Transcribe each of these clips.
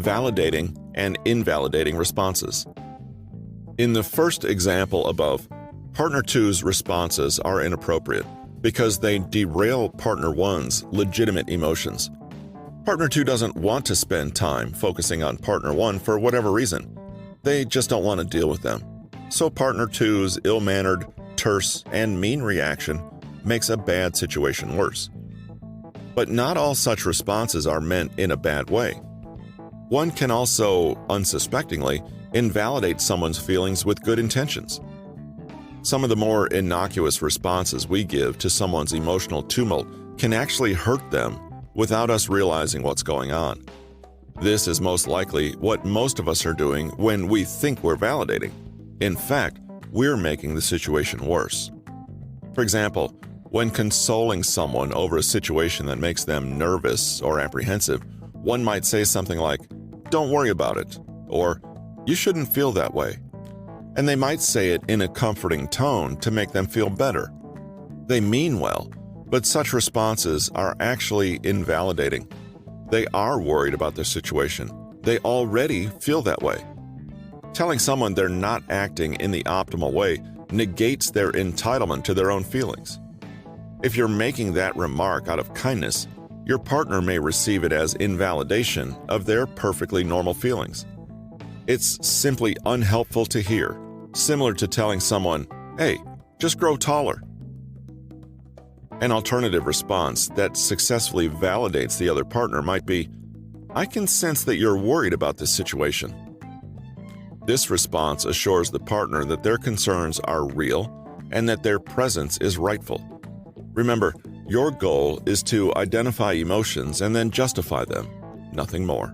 validating and invalidating responses. In the first example above, partner 2's responses are inappropriate because they derail partner 1's legitimate emotions. Partner 2 doesn't want to spend time focusing on partner 1 for whatever reason. They just don't want to deal with them. So partner 2's ill-mannered, terse, and mean reaction makes a bad situation worse. But not all such responses are meant in a bad way. One can also, unsuspectingly, invalidate someone's feelings with good intentions. Some of the more innocuous responses we give to someone's emotional tumult can actually hurt them without us realizing what's going on. This is most likely what most of us are doing when we think we're validating. In fact, we're making the situation worse. For example, when consoling someone over a situation that makes them nervous or apprehensive, one might say something like, "Don't worry about it," or "You shouldn't feel that way." And they might say it in a comforting tone to make them feel better. They mean well, but such responses are actually invalidating. They are worried about their situation. They already feel that way. Telling someone they're not acting in the optimal way negates their entitlement to their own feelings. If you're making that remark out of kindness, your partner may receive it as invalidation of their perfectly normal feelings. It's simply unhelpful to hear, similar to telling someone, "Hey, just grow taller." An alternative response that successfully validates the other partner might be, "I can sense that you're worried about this situation." This response assures the partner that their concerns are real and that their presence is rightful. Remember, your goal is to identify emotions and then justify them, nothing more.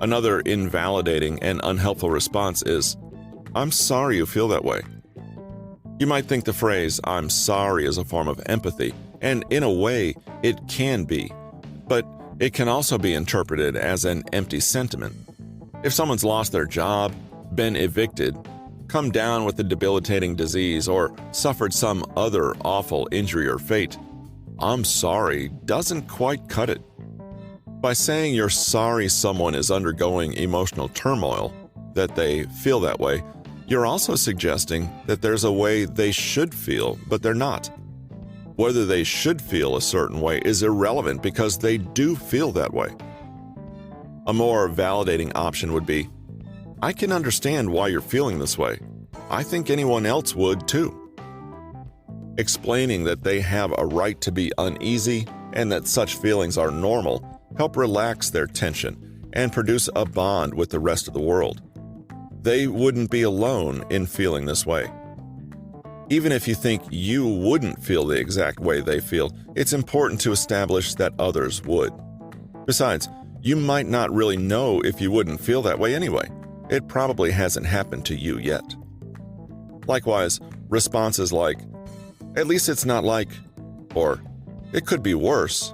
Another invalidating and unhelpful response is, "I'm sorry you feel that way." You might think the phrase, "I'm sorry," is a form of empathy, and in a way, it can be, but it can also be interpreted as an empty sentiment. If someone's lost their job, been evicted, come down with a debilitating disease, or suffered some other awful injury or fate, "I'm sorry" doesn't quite cut it. By saying you're sorry someone is undergoing emotional turmoil, that they feel that way, you're also suggesting that there's a way they should feel, but they're not. Whether they should feel a certain way is irrelevant because they do feel that way. A more validating option would be, "I can understand why you're feeling this way. I think anyone else would too." Explaining that they have a right to be uneasy and that such feelings are normal help relax their tension and produce a bond with the rest of the world. They wouldn't be alone in feeling this way. Even if you think you wouldn't feel the exact way they feel, it's important to establish that others would. Besides, you might not really know if you wouldn't feel that way anyway. It probably hasn't happened to you yet. Likewise, responses like, "At least it's not like," or "It could be worse,"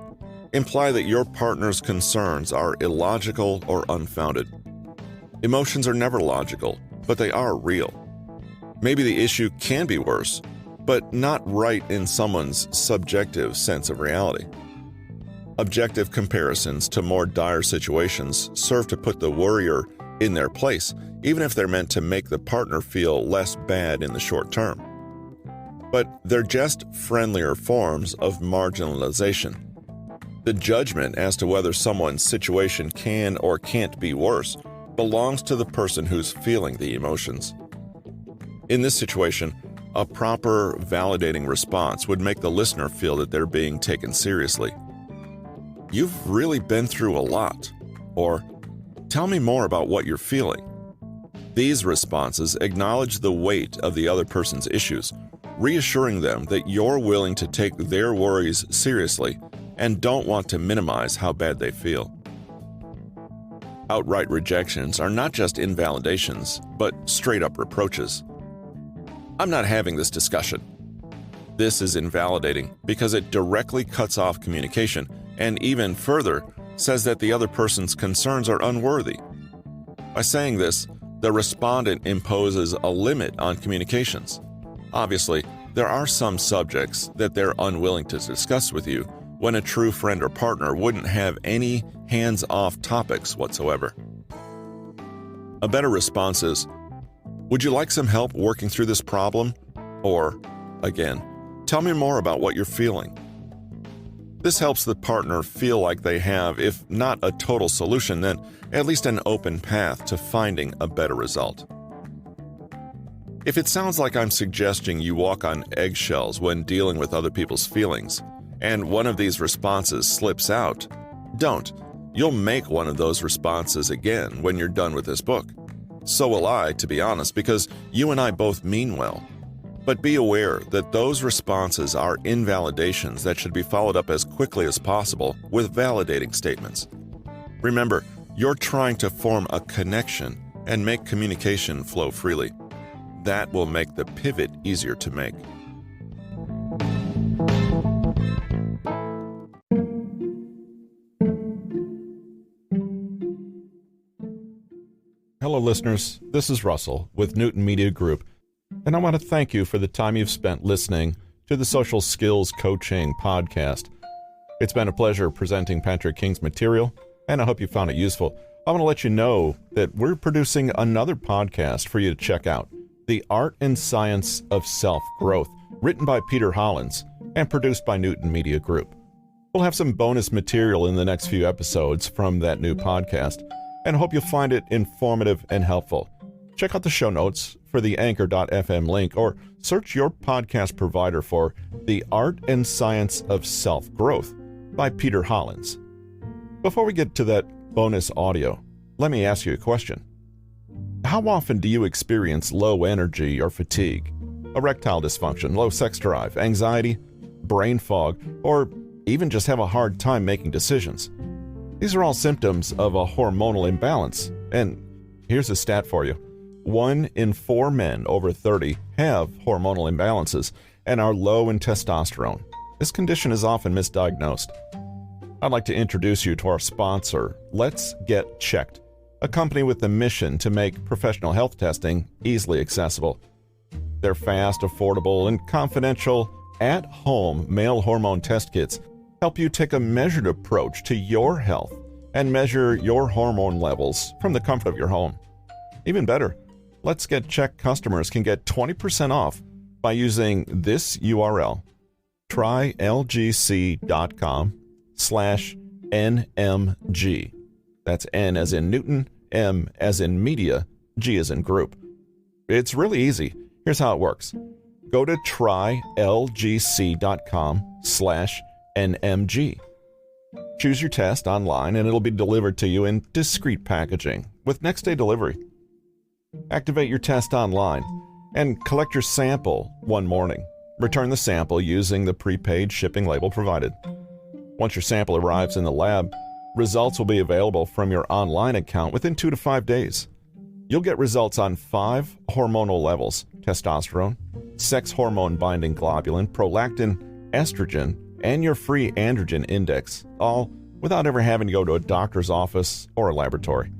imply that your partner's concerns are illogical or unfounded. Emotions are never logical, but they are real. Maybe the issue can be worse, but not right in someone's subjective sense of reality. Objective comparisons to more dire situations serve to put the worrier in their place, even if they're meant to make the partner feel less bad in the short term. But they're just friendlier forms of marginalization. The judgment as to whether someone's situation can or can't be worse belongs to the person who's feeling the emotions. In this situation, a proper validating response would make the listener feel that they're being taken seriously. "You've really been through a lot," or "Tell me more about what you're feeling." These responses acknowledge the weight of the other person's issues, reassuring them that you're willing to take their worries seriously and don't want to minimize how bad they feel. Outright rejections are not just invalidations, but straight-up reproaches. "I'm not having this discussion." This is invalidating because it directly cuts off communication and even further says that the other person's concerns are unworthy. By saying this, the respondent imposes a limit on communications. Obviously, there are some subjects that they're unwilling to discuss with you, when a true friend or partner wouldn't have any hands-off topics whatsoever. A better response is, "Would you like some help working through this problem?" Or, again, "Tell me more about what you're feeling." This helps the partner feel like they have, if not a total solution, then at least an open path to finding a better result. If it sounds like I'm suggesting you walk on eggshells when dealing with other people's feelings, and one of these responses slips out, don't. You'll make one of those responses again when you're done with this book. So will I, to be honest, because you and I both mean well. But be aware that those responses are invalidations that should be followed up as quickly as possible with validating statements. Remember, you're trying to form a connection and make communication flow freely. That will make the pivot easier to make. Hello, listeners. This is Russell with Newton Media Group, and I want to thank you for the time you've spent listening to the Social Skills Coaching Podcast. It's been a pleasure presenting Patrick King's material, and I hope you found it useful. I want to let you know that we're producing another podcast for you to check out, The Art and Science of Self-Growth, written by Peter Hollins and produced by Newton Media Group. We'll have some bonus material in the next few episodes from that new podcast, and I hope you'll find it informative and helpful. Check out the show notes for the anchor.fm link, or search your podcast provider for The Art and Science of Self-Growth by Peter Hollins. Before we get to that bonus audio, let me ask you a question. How often do you experience low energy or fatigue, erectile dysfunction, low sex drive, anxiety, brain fog, or even just have a hard time making decisions? These are all symptoms of a hormonal imbalance, and here's a stat for you. 1 in 4 men over 30 have hormonal imbalances and are low in testosterone. This condition is often misdiagnosed. I'd like to introduce you to our sponsor, Let's Get Checked, a company with the mission to make professional health testing easily accessible. Their fast, affordable, and confidential at-home male hormone test kits help you take a measured approach to your health and measure your hormone levels from the comfort of your home. Even better, Let's Get Checked customers can get 20% off by using this URL, trylgc.com/NMG. That's N as in Newton, M as in media, G as in group. It's really easy. Here's how it works. Go to trylgc.com/NMG. Choose your test online and it'll be delivered to you in discreet packaging with next day delivery. Activate your test online and collect your sample one morning. Return the sample using the prepaid shipping label provided. Once your sample arrives in the lab, results will be available from your online account within 2 to 5 days. You'll get results on 5 hormonal levels: testosterone, sex hormone binding globulin, prolactin, estrogen, and your free androgen index, all without ever having to go to a doctor's office or a laboratory.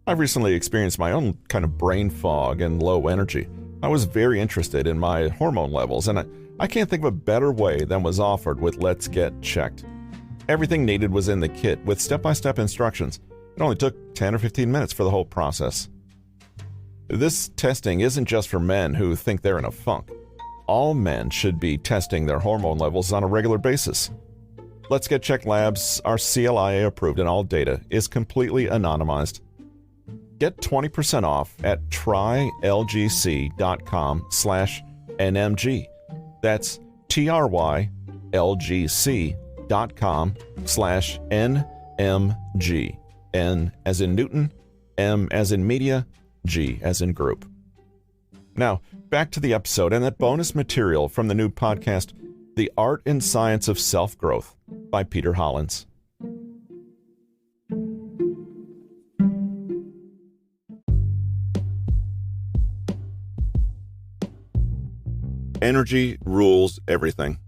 I've recently experienced my own kind of brain fog and low energy. I was very interested in my hormone levels, and I can't think of a better way than was offered with Let's Get Checked. Everything needed was in the kit with step-by-step instructions. It only took 10 or 15 minutes for the whole process. This testing isn't just for men who think they're in a funk. All men should be testing their hormone levels on a regular basis. Let's Get Checked labs are CLIA approved and all data is completely anonymized. Get 20% off at trylgc.com/NMG. That's trylgc.com/NMG. N as in Newton, M as in media, G as in group. Now, back to the episode and that bonus material from the new podcast, The Art and Science of Self-Growth by Peter Hollins. Energy rules everything.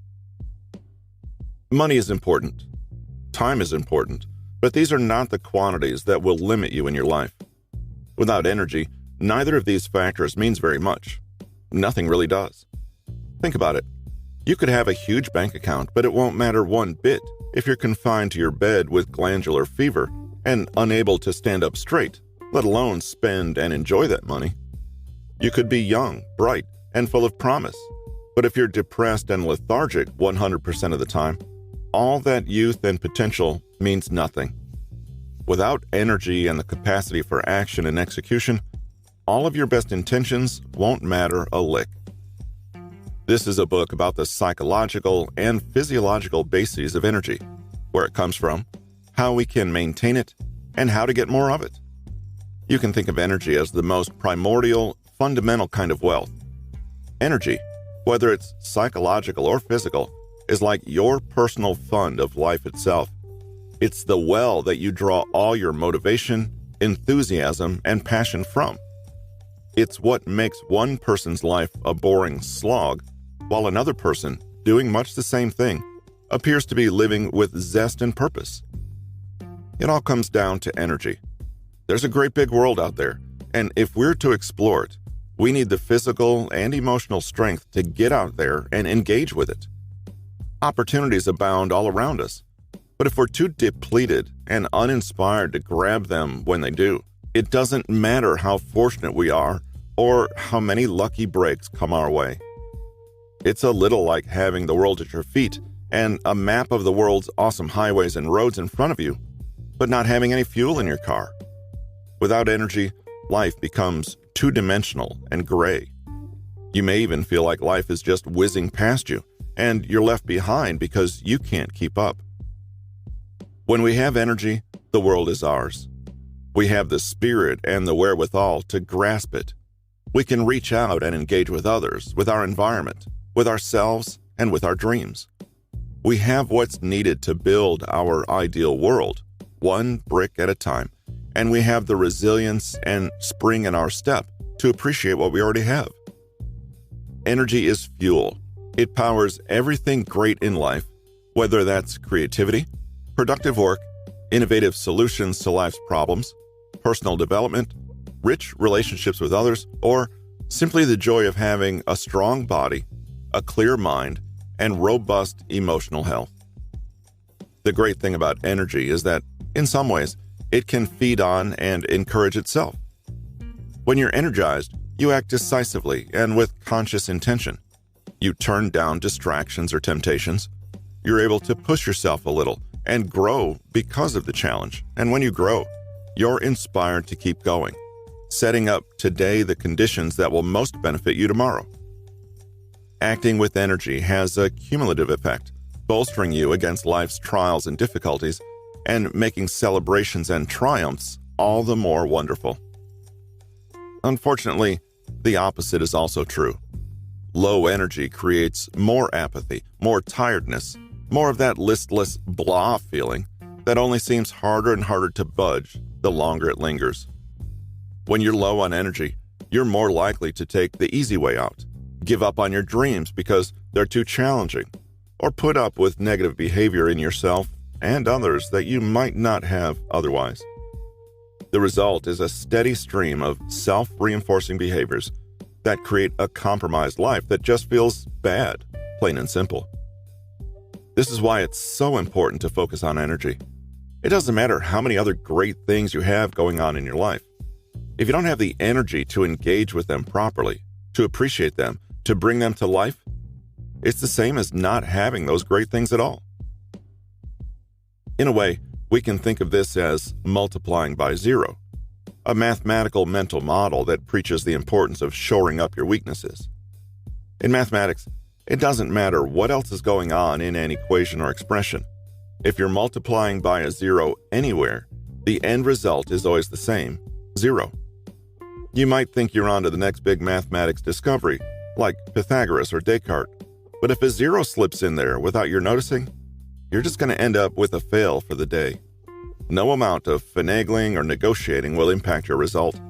Money is important. Time is important. But these are not the quantities that will limit you in your life. Without energy, neither of these factors means very much. Nothing really does. Think about it. You could have a huge bank account, but it won't matter one bit if you're confined to your bed with glandular fever and unable to stand up straight, let alone spend and enjoy that money. You could be young, bright, and full of promise, but if you're depressed and lethargic 100% of the time, all that youth and potential means nothing. Without energy and the capacity for action and execution, all of your best intentions won't matter a lick. This is a book about the psychological and physiological bases of energy, where it comes from, how we can maintain it, and how to get more of it. You can think of energy as the most primordial, fundamental kind of wealth. Energy, whether it's psychological or physical, is like your personal fund of life itself. It's the well that you draw all your motivation, enthusiasm, and passion from. It's what makes one person's life a boring slog, while another person, doing much the same thing, appears to be living with zest and purpose. It all comes down to energy. There's a great big world out there, and if we're to explore it, we need the physical and emotional strength to get out there and engage with it. Opportunities abound all around us, but if we're too depleted and uninspired to grab them when they do, it doesn't matter how fortunate we are or how many lucky breaks come our way. It's a little like having the world at your feet and a map of the world's awesome highways and roads in front of you, but not having any fuel in your car. Without energy, life becomes two-dimensional and gray. You may even feel like life is just whizzing past you, and you're left behind because you can't keep up. When we have energy, the world is ours. We have the spirit and the wherewithal to grasp it. We can reach out and engage with others, with our environment, with ourselves, and with our dreams. We have what's needed to build our ideal world, one brick at a time, and we have the resilience and spring in our step to appreciate what we already have. Energy is fuel. It powers everything great in life, whether that's creativity, productive work, innovative solutions to life's problems, personal development, rich relationships with others, or simply the joy of having a strong body, a clear mind, and robust emotional health. The great thing about energy is that, in some ways, it can feed on and encourage itself. When you're energized, you act decisively and with conscious intention. You turn down distractions or temptations. You're able to push yourself a little and grow because of the challenge. And when you grow, you're inspired to keep going, setting up today the conditions that will most benefit you tomorrow. Acting with energy has a cumulative effect, bolstering you against life's trials and difficulties and making celebrations and triumphs all the more wonderful. Unfortunately, the opposite is also true. Low energy creates more apathy, more tiredness, more of that listless blah feeling that only seems harder and harder to budge the longer it lingers. When you're low on energy, you're more likely to take the easy way out, give up on your dreams because they're too challenging, or put up with negative behavior in yourself and others that you might not have otherwise. The result is a steady stream of self-reinforcing behaviors that create a compromised life that just feels bad, plain and simple. This is why it's so important to focus on energy. It doesn't matter how many other great things you have going on in your life. If you don't have the energy to engage with them properly, to appreciate them, to bring them to life, it's the same as not having those great things at all. In a way, we can think of this as multiplying by zero, a mathematical mental model that preaches the importance of shoring up your weaknesses. In mathematics, it doesn't matter what else is going on in an equation or expression. If you're multiplying by a zero anywhere, the end result is always the same, zero. You might think you're on to the next big mathematics discovery, like Pythagoras or Descartes, but if a zero slips in there without your noticing, you're just going to end up with a fail for the day. No amount of finagling or negotiating will impact your result.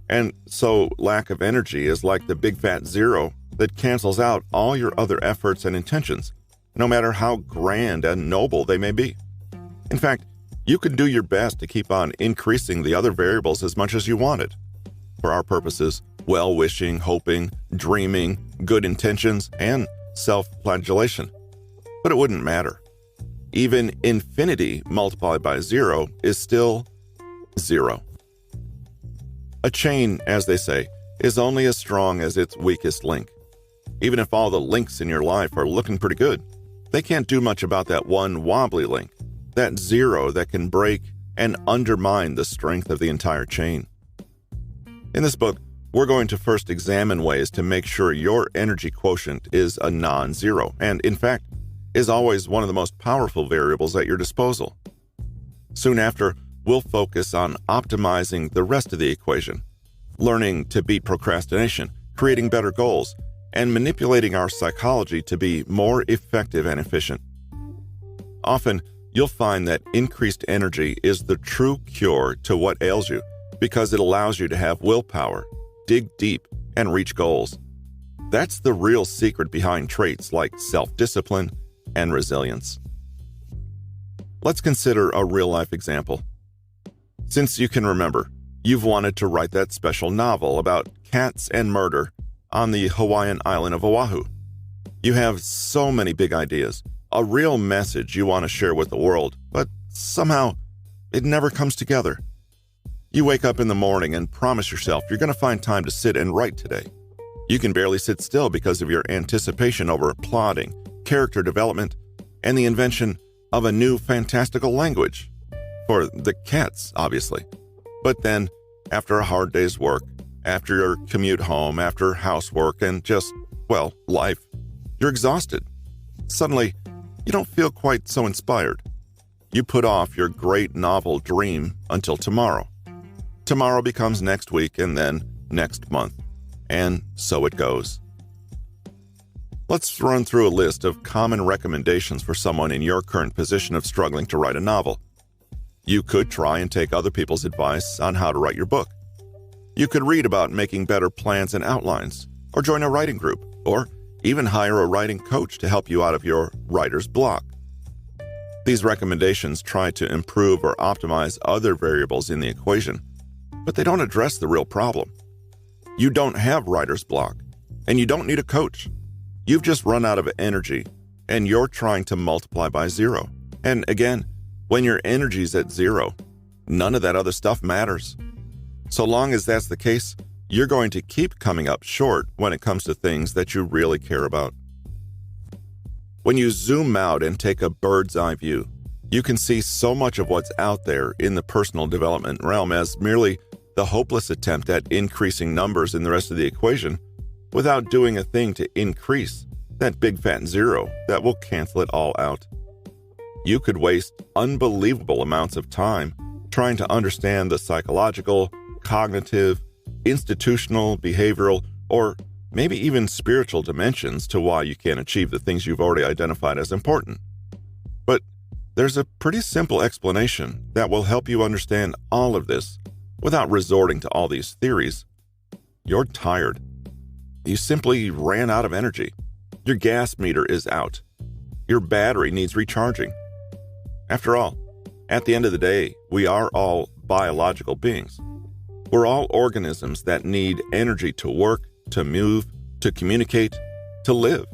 And so lack of energy is like the big fat zero that cancels out all your other efforts and intentions, no matter how grand and noble they may be. In fact, you can do your best to keep on increasing the other variables as much as you wanted. For our purposes, well-wishing, hoping, dreaming, good intentions, and self-flagellation. But it wouldn't matter. Even infinity multiplied by 0 is still 0. A chain, as they say, is only as strong as its weakest link. Even if all the links in your life are looking pretty good, they can't do much about that one wobbly link, that 0 that can break and undermine the strength of the entire chain. In this book, we're going to first examine ways to make sure your energy quotient is a non-zero, and in fact, is always one of the most powerful variables at your disposal. Soon after, we'll focus on optimizing the rest of the equation, learning to beat procrastination, creating better goals, and manipulating our psychology to be more effective and efficient. Often, you'll find that increased energy is the true cure to what ails you because it allows you to have willpower, dig deep, and reach goals. That's the real secret behind traits like self-discipline and resilience. Let's consider a real-life example. Since you can remember, you've wanted to write that special novel about cats and murder on the Hawaiian island of Oahu. You have so many big ideas, a real message you want to share with the world, but somehow it never comes together. You wake up in the morning and promise yourself you're going to find time to sit and write today. You can barely sit still because of your anticipation over plotting, character development, and the invention of a new fantastical language. For the cats, obviously. But then, after a hard day's work, after your commute home, after housework, and just, well, life, you're exhausted. Suddenly, you don't feel quite so inspired. You put off your great novel dream until tomorrow. Tomorrow becomes next week and then next month. And so it goes. Let's run through a list of common recommendations for someone in your current position of struggling to write a novel. You could try and take other people's advice on how to write your book. You could read about making better plans and outlines, or join a writing group, or even hire a writing coach to help you out of your writer's block. These recommendations try to improve or optimize other variables in the equation, but they don't address the real problem. You don't have writer's block, and you don't need a coach. You've just run out of energy, and you're trying to multiply by 0. And again, when your energy's at 0, none of that other stuff matters. So long as that's the case, you're going to keep coming up short when it comes to things that you really care about. When you zoom out and take a bird's eye view, you can see so much of what's out there in the personal development realm as merely the hopeless attempt at increasing numbers in the rest of the equation without doing a thing to increase that big fat 0 that will cancel it all out. You could waste unbelievable amounts of time trying to understand the psychological, cognitive, institutional, behavioral, or maybe even spiritual dimensions to why you can't achieve the things you've already identified as important. But there's a pretty simple explanation that will help you understand all of this without resorting to all these theories. You're tired. You simply ran out of energy. Your gas meter is out. Your battery needs recharging. After all, at the end of the day, we are all biological beings. We're all organisms that need energy to work, to move, to communicate, to live.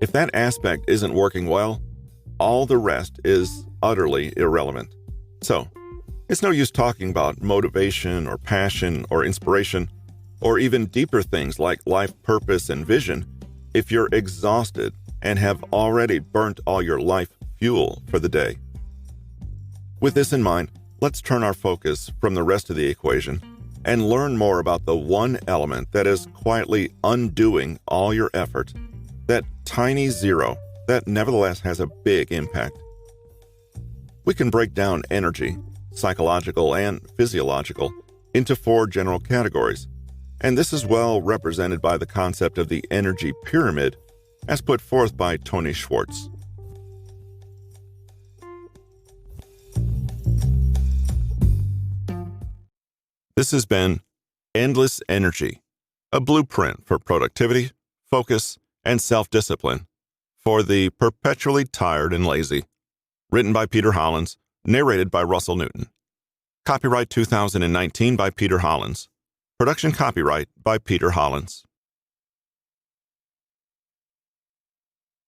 If that aspect isn't working well, all the rest is utterly irrelevant. So, it's no use talking about motivation or passion or inspiration, or even deeper things like life purpose and vision, if you're exhausted and have already burnt all your life fuel for the day. With this in mind, let's turn our focus from the rest of the equation and learn more about the one element that is quietly undoing all your effort, that tiny 0 that nevertheless has a big impact. We can break down energy, psychological and physiological, into 4 general categories, and this is well represented by the concept of the energy pyramid as put forth by Tony Schwartz. This has been Endless Energy, a blueprint for productivity, focus, and self-discipline for the perpetually tired and lazy. Written by Peter Hollins, narrated by Russell Newton. Copyright 2019 by Peter Hollins. Production copyright by Peter Hollins.